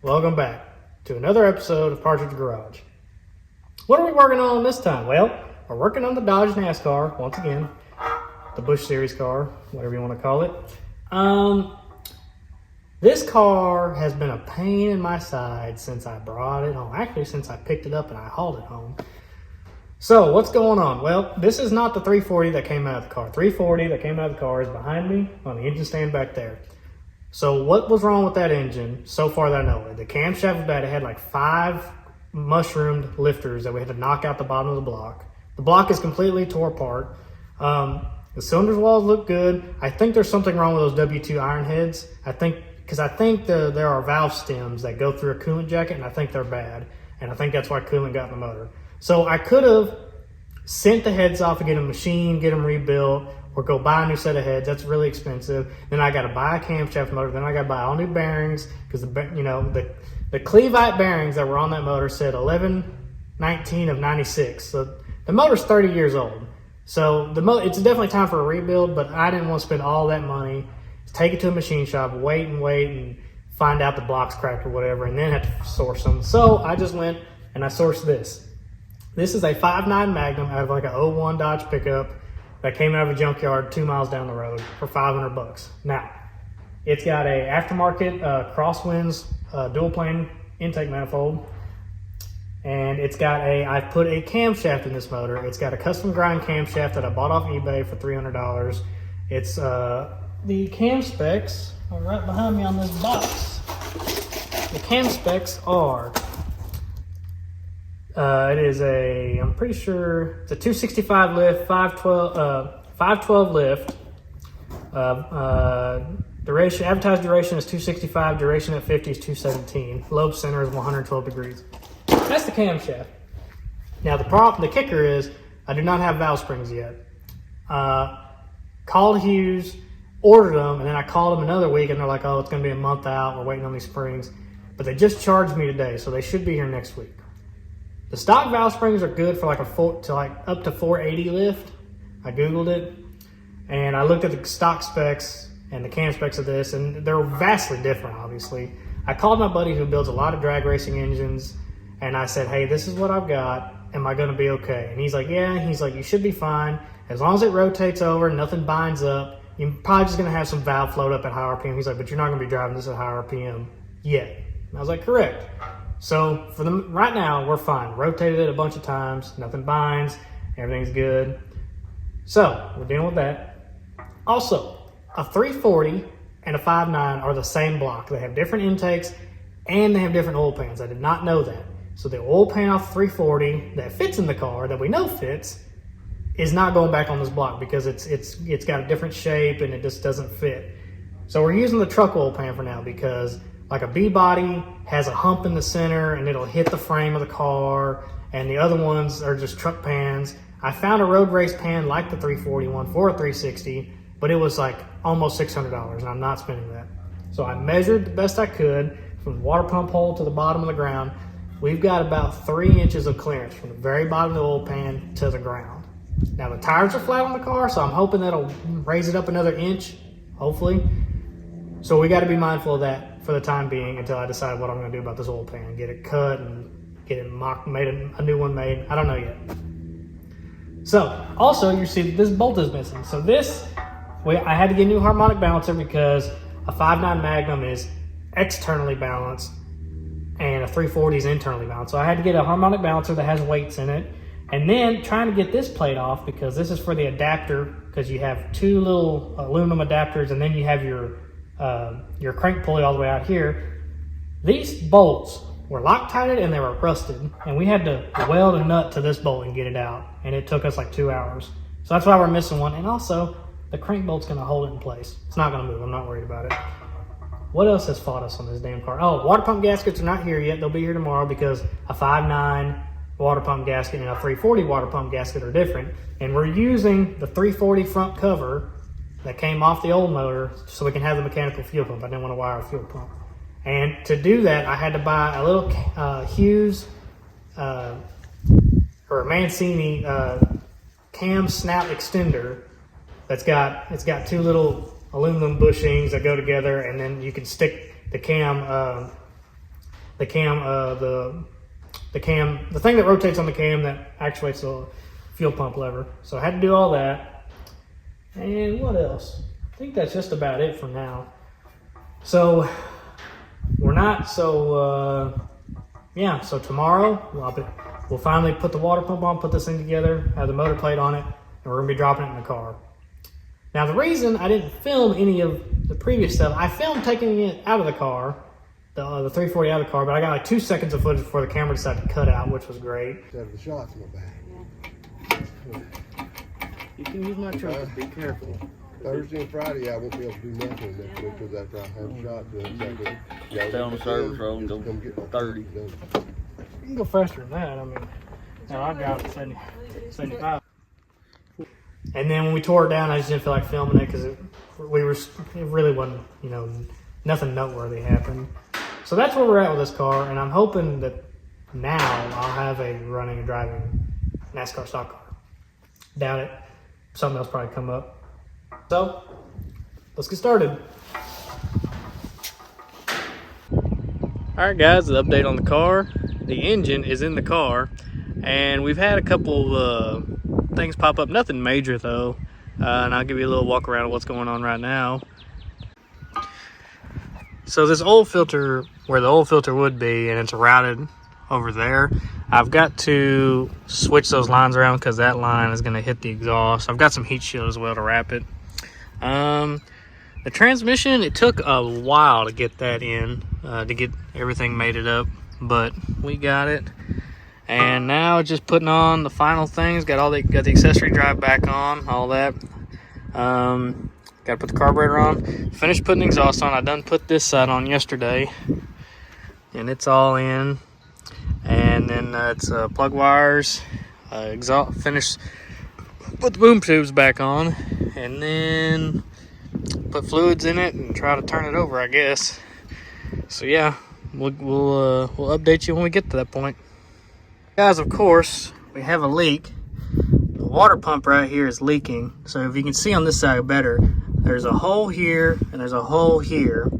Welcome back to another episode of Partridge Garage. What are we working on this time? Well, we're working on the Dodge NASCAR, once again, the Busch Series car, whatever you want to call it. This car has been a pain in my side since I brought it home. Actually, since I picked it up and I hauled it home. So, what's going on? Well, this is not the 340 that came out of the car. 340 that came out of the car is behind me on the engine stand back there. So what was wrong with that engine so far that I know? The camshaft was bad. It had like 5 mushroomed lifters that we had to knock out the bottom of the block. The block is completely tore apart. The cylinders walls look good. I think there's something wrong with those W2 iron heads. I think there are valve stems that go through a coolant jacket, and I think they're bad. And I think that's why coolant got in the motor. So I could have sent the heads off and get them machined, get them rebuilt, or go buy a new set of heads. That's really expensive. Then I got to buy a camshaft motor. Then I got to buy all new bearings because the Cleveite bearings that were on that motor said 11/19 of 96. So the motor's 30 years old. So it's definitely time for a rebuild. But I didn't want to spend all that money, take it to a machine shop, wait and find out the block's cracked or whatever, and then have to source them. So I just went and I sourced this. This is a 5.9 Magnum out of like a 01 Dodge pickup that came out of a junkyard 2 miles down the road for $500. Now, it's got a aftermarket Crosswinds dual plane intake manifold, and it's got I put a camshaft in this motor. It's got a custom grind camshaft that I bought off eBay for $300. It's the cam specs are right behind me on this box. The cam specs are. I'm pretty sure it's a 265 lift, 512 lift. Duration, advertised duration is 265, duration at 50 is 217. Lobe center is 112 degrees. That's the camshaft. Now the kicker is I do not have valve springs yet. Called Hughes, ordered them, and then I called them another week and they're like, oh, it's gonna be a month out, we're waiting on these springs. But they just charged me today, so they should be here next week. The stock valve springs are good for like up to 480 lift. I Googled it and I looked at the stock specs and the cam specs of this, and they're vastly different, obviously. I called my buddy who builds a lot of drag racing engines and I said, hey, this is what I've got. Am I gonna be okay? And he's like, yeah. He's like, you should be fine. As long as it rotates over, nothing binds up, you're probably just gonna have some valve float up at high RPM. He's like, but you're not gonna be driving this at high RPM yet. And I was like, correct. So right now, we're fine. Rotated it a bunch of times, nothing binds, everything's good. So we're dealing with that. Also, a 340 and a 5.9 are the same block. They have different intakes and they have different oil pans. I did not know that. So the oil pan off 340 that fits in the car, that we know fits, is not going back on this block because it's got a different shape and it just doesn't fit. So we're using the truck oil pan for now because like a B-body has a hump in the center and it'll hit the frame of the car, and the other ones are just truck pans. I found a road race pan like the 341 for a 360, but it was like almost $600 and I'm not spending that. So I measured the best I could from the water pump hole to the bottom of the ground. We've got about 3 inches of clearance from the very bottom of the oil pan to the ground. Now the tires are flat on the car, so I'm hoping that'll raise it up another inch, hopefully. So we got to be mindful of that for the time being until I decide what I'm going to do about this oil pan. Get it cut and get it a new one made. I don't know yet. So also you see this bolt is missing. So I had to get a new harmonic balancer because a 5.9 Magnum is externally balanced and a 340 is internally balanced. So I had to get a harmonic balancer that has weights in it. And then trying to get this plate off because this is for the adapter, because you have 2 little aluminum adapters and then you have your crank pulley all the way out here. These bolts were Loctited and they were rusted, and we had to weld a nut to this bolt and get it out, and it took us like 2 hours. So that's why we're missing one, and also the crank bolt's gonna hold it in place. It's not gonna move, I'm not worried about it. What else has fought us on this damn car? Oh, water pump gaskets are not here yet. They'll be here tomorrow because a 5.9 water pump gasket and a 340 water pump gasket are different, and we're using the 340 front cover that came off the old motor so we can have the mechanical fuel pump. I didn't want to wire a fuel pump. And to do that, I had to buy a little Hughes or a Mancini cam snap extender it's got 2 little aluminum bushings that go together, and then you can stick the cam the cam, the cam, the thing that rotates on the cam that actuates the fuel pump lever. So I had to do all that. And what else? I think that's just about it for now. So we're not, so yeah, so tomorrow we'll finally put the water pump on, put this thing together, have the motor plate on it, and we're gonna be dropping it in the car. Now the reason I didn't film any of the previous stuff, I filmed taking it out of the car, the 340 out of the car, but I got like 2 seconds of footage before the camera decided to cut out, which was great. The shot's not bad. You can use my truck, just be careful. Thursday and Friday, I won't be able to do nothing next week because after I have a shot done. Stay on the service road and go get 30. You can go faster than that. I mean, now I got 75. And then when we tore it down, I just didn't feel like filming it because it really wasn't, you know, nothing noteworthy happened. So that's where we're at with this car, and I'm hoping that now I'll have a running and driving NASCAR stock car. Doubt it. Something else probably come up. So, let's get started. Alright guys, the update on the car. The engine is in the car, and we've had a couple things pop up. Nothing major though, and I'll give you a little walk around of what's going on right now. So this oil filter, where the oil filter would be, and it's routed over there, I've got to switch those lines around because that line is going to hit the exhaust. I've got some heat shield as well to wrap it. The transmission, it took a while to get that in, to get everything mated up, but we got it. And now just putting on the final things. Got the accessory drive back on, all that. Got to put the carburetor on. Finished putting the exhaust on. I done put this side on yesterday, and it's all in. And then it's plug wires, exhaust. Finished. Put the boom tubes back on, and then put fluids in it and try to turn it over, I guess. So yeah, we'll update you when we get to that point. Guys, of course, we have a leak. The water pump right here is leaking. So if you can see on this side better, there's a hole here and there's a hole here.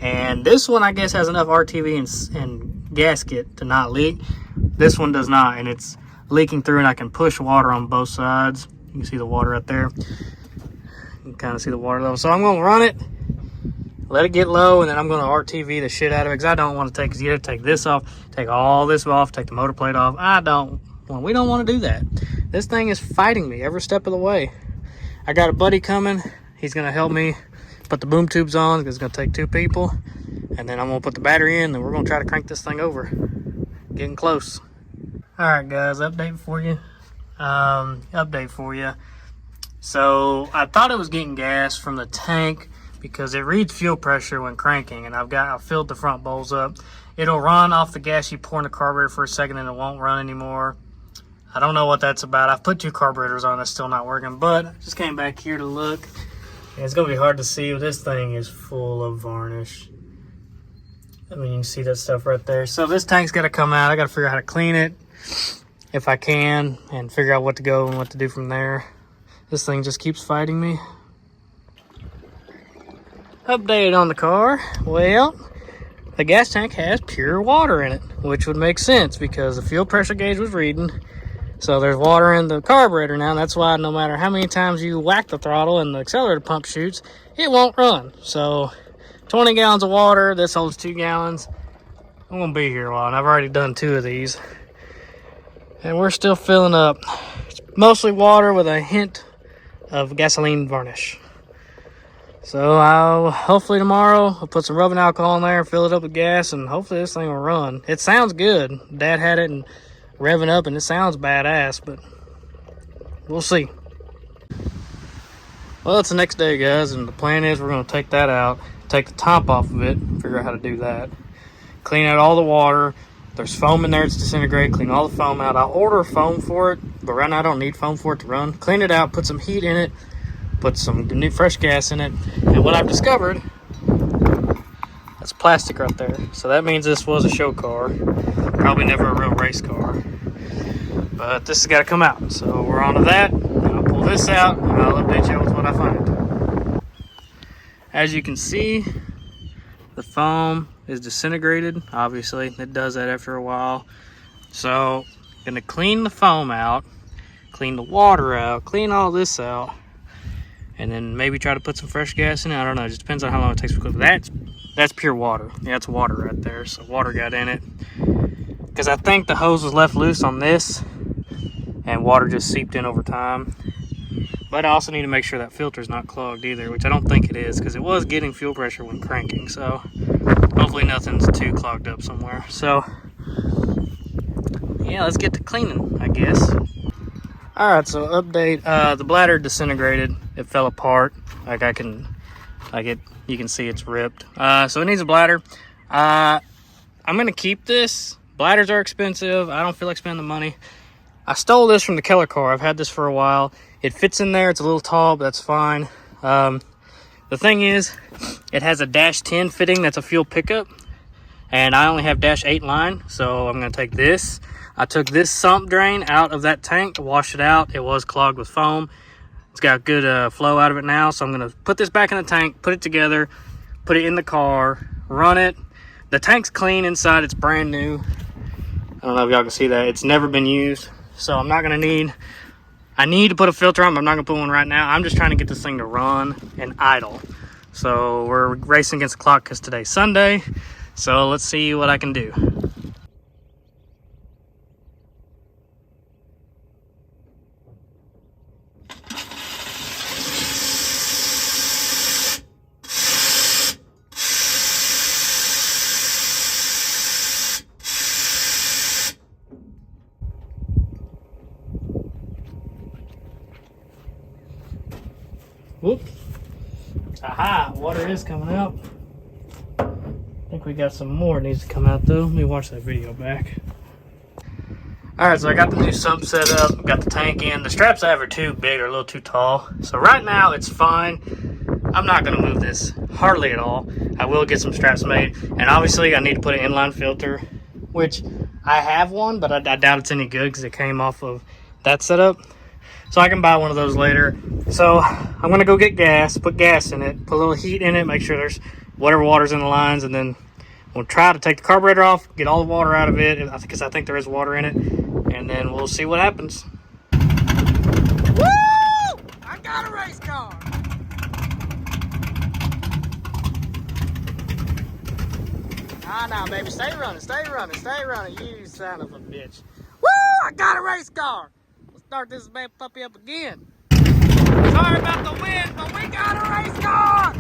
And this one, I guess, has enough RTV and gasket to not leak. This one does not, and it's leaking through, and I can push water on both sides. You can see the water right there. You can kind of see the water level. So I'm going to run it, let it get low, and then I'm going to RTV the shit out of it, because I don't want to take, because you have to take this off, take all this off, take the motor plate off. We don't want to do that. This thing is fighting me every step of the way. I got a buddy coming. He's going to help me put the boom tubes on, because it's going to take 2 people. And then I'm going to put the battery in, and we're going to try to crank this thing over. Getting close. Alright guys, update for you. So I thought it was getting gas from the tank because it reads fuel pressure when cranking, and I've filled the front bowls up. It'll run off the gas you pour in the carburetor for a second and it won't run anymore. I don't know what that's about. I've put 2 carburetors on, it's still not working, but I just came back here to look. And it's gonna be hard to see, but this thing is full of varnish. I mean, you can see that stuff right there. So this tank's got to come out. I got to figure out how to clean it if I can, and figure out what to go and what to do from there. This thing just keeps fighting me. Update on the car. Well, the gas tank has pure water in it, which would make sense because the fuel pressure gauge was reading. So there's water in the carburetor now. That's why no matter how many times you whack the throttle and the accelerator pump shoots, it won't run. So 20 gallons of water. This holds 2 gallons. I'm going to be here a while, and I've already done 2 of these. And we're still filling up. It's mostly water with a hint of gasoline varnish. So hopefully tomorrow I'll put some rubbing alcohol in there, fill it up with gas, and hopefully this thing will run. It sounds good. Dad had it and revving up, and it sounds badass, but we'll see. Well, it's the next day, guys, and the plan is we're going to take that out, take the top off of it, figure out how to do that, clean out all the water. There's foam in there, it's disintegrated. Clean all the foam out. I'll order foam for it, but right now I don't need foam for it to run. Clean it out, put some heat in it, put some new fresh gas in it, and what I've discovered, that's plastic right there. So that means this was a show car, probably never a real race car. But this has got to come out, so we're on to that. I'll pull this out, and I'll update you with what I find. As you can see, the foam is disintegrated. Obviously, it does that after a while. So, gonna clean the foam out, clean the water out, clean all this out, and then maybe try to put some fresh gas in it. I don't know. It just depends on how long it takes to cook. That's pure water. Yeah, it's water right there. So water got in it. Because I think the hose was left loose on this, and water just seeped in over time. But I also need to make sure that filter's not clogged either, which I don't think it is, because it was getting fuel pressure when cranking. So hopefully nothing's too clogged up somewhere. So yeah, let's get to cleaning, I guess. All right, so update. The bladder disintegrated. It fell apart. You can see it's ripped. So it needs a bladder. I'm gonna keep this. Bladders are expensive. I don't feel like spending the money. I stole this from the Keller car. I've had this for a while. It fits in there. It's a little tall, but that's fine. The thing is, it has a -10 fitting. That's a fuel pickup, and I only have -8 line, so I'm gonna take this. I took this sump drain out of that tank to wash it out. It was clogged with foam. It's got good flow out of it now, so I'm gonna put this back in the tank, put it together, put it in the car, run it. The tank's clean inside. It's brand new. I don't know if y'all can see that. It's never been used, so I'm not gonna need. I need to put a filter on, but I'm not gonna put one right now. I'm just trying to get this thing to run and idle. So we're racing against the clock because today's Sunday. So let's see what I can do. Whoops. Aha, water is coming out. I think we got some more. It needs to come out though. Let me watch that video back. Alright, so I got the new sump set up, got the tank in. The straps I have are too big or a little too tall. So right now it's fine. I'm not gonna move this hardly at all. I will get some straps made. And obviously I need to put an inline filter, which I have one, but I doubt it's any good because it came off of that setup. So I can buy one of those later. So I'm gonna go get gas, put gas in it, put a little heat in it, make sure there's whatever water's in the lines, and then we'll try to take the carburetor off, get all the water out of it, because I think there is water in it, and then we'll see what happens. Woo! I got a race car! Nah, baby, stay running, you son of a bitch. Woo! I got a race car! Start this bad puppy up again. Sorry about the wind, but we got a race car!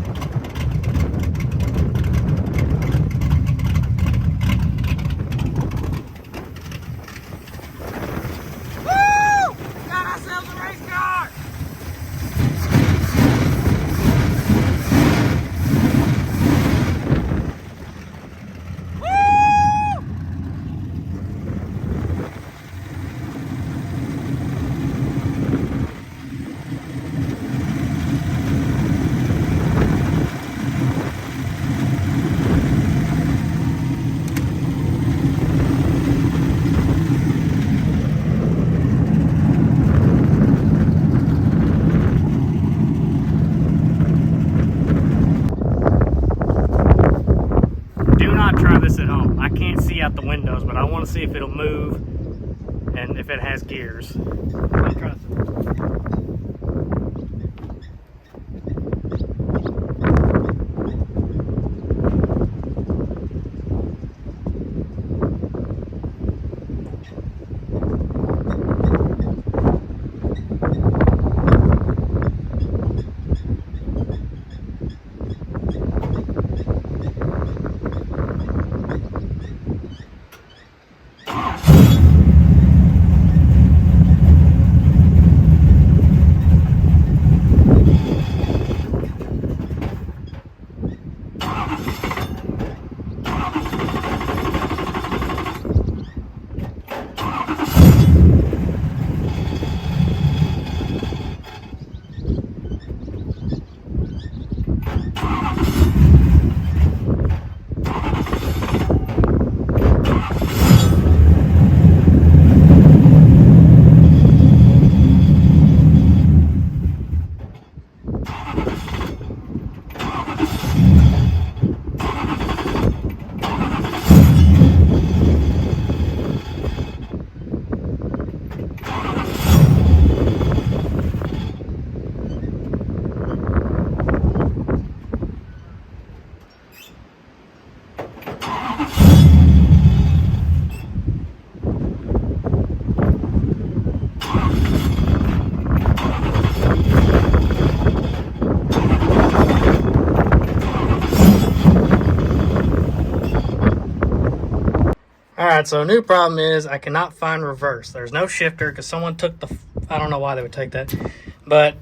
Woo! Got ourselves a race car! Out the windows, but I want to see if it'll move and if it has gears. I'll try right, so a new problem is I cannot find reverse. There's no shifter because someone took the, I don't know why they would take that, but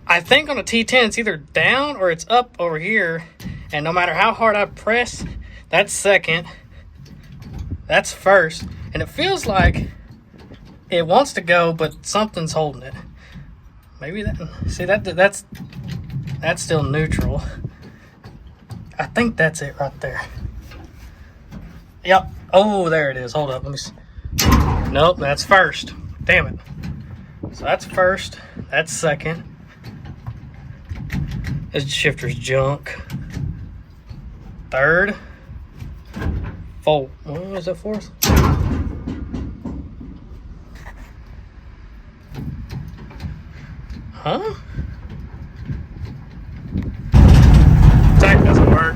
I think on a T10 it's either down or it's up over here, and no matter how hard I press, that's second, that's first, and it feels like it wants to go, but something's holding it. Maybe that, see that's still neutral. I think that's it right there. Yep. Oh, there it is. Hold up. Let me see. Nope, that's first. Damn it. So that's first. That's second. This shifter's junk. Third. Fourth. What was that fourth? Huh? Tank doesn't work.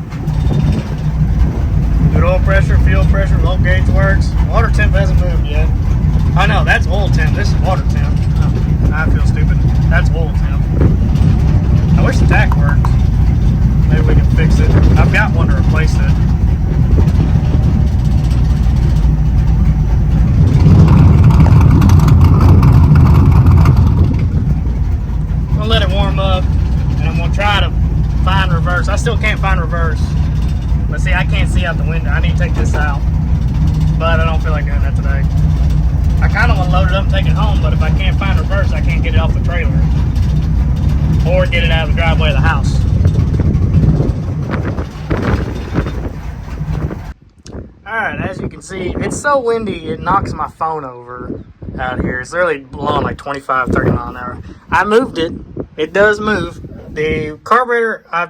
Good oil pressure, fuel pressure, low gauge works. Water temp hasn't moved yet. I know, that's oil temp. This is water temp. Oh, I feel stupid. That's oil temp. I wish the tach worked. Maybe we can fix it. I've got one to replace it. I'm gonna let it warm up, and I'm gonna try to find reverse. I still can't find reverse. But see, I can't see out the window. I need to take this out. But I don't feel like doing that today. I kind of want to load it up and take it home, but if I can't find reverse, I can't get it off the trailer. Or get it out of the driveway of the house. Alright, as you can see, it's so windy, it knocks my phone over out here. It's really blowing like 25, 30 miles an hour. I moved it. It does move. The carburetor, I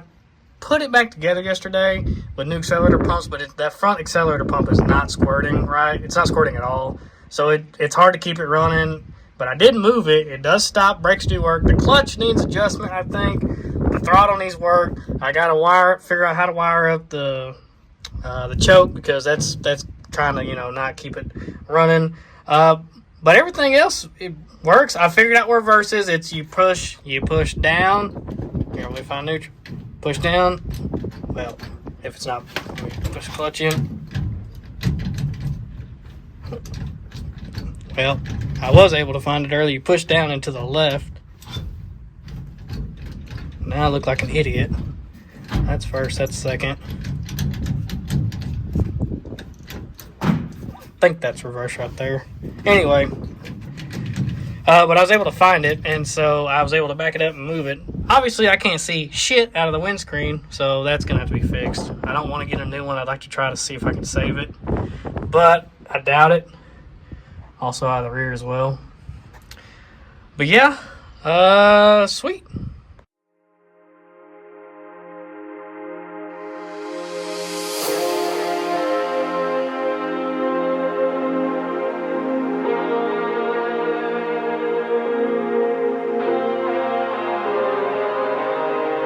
put it back together yesterday with new accelerator pumps, but that front accelerator pump is not squirting right. It's not squirting at all. So it's hard to keep it running, but I did move it. It does stop, brakes do work. The clutch needs adjustment, I think. The throttle needs work. I got to figure out how to wire up the choke, because that's trying to, not keep it running. But everything else, it works. I figured out where reverse is. It's you push down. Here, let me find neutral. Push down. Well, if it's not, push clutch in. Well, I was able to find it earlier. You push down and to the left. Now I look like an idiot. That's first, that's second. I think that's reverse right there. Anyway, but I was able to find it, and so I was able to back it up and move it. Obviously, I can't see shit out of the windscreen, so that's going to have to be fixed. I don't want to get a new one. I'd like to try to see if I can save it, but I doubt it. Also out of the rear as well. But yeah, sweet.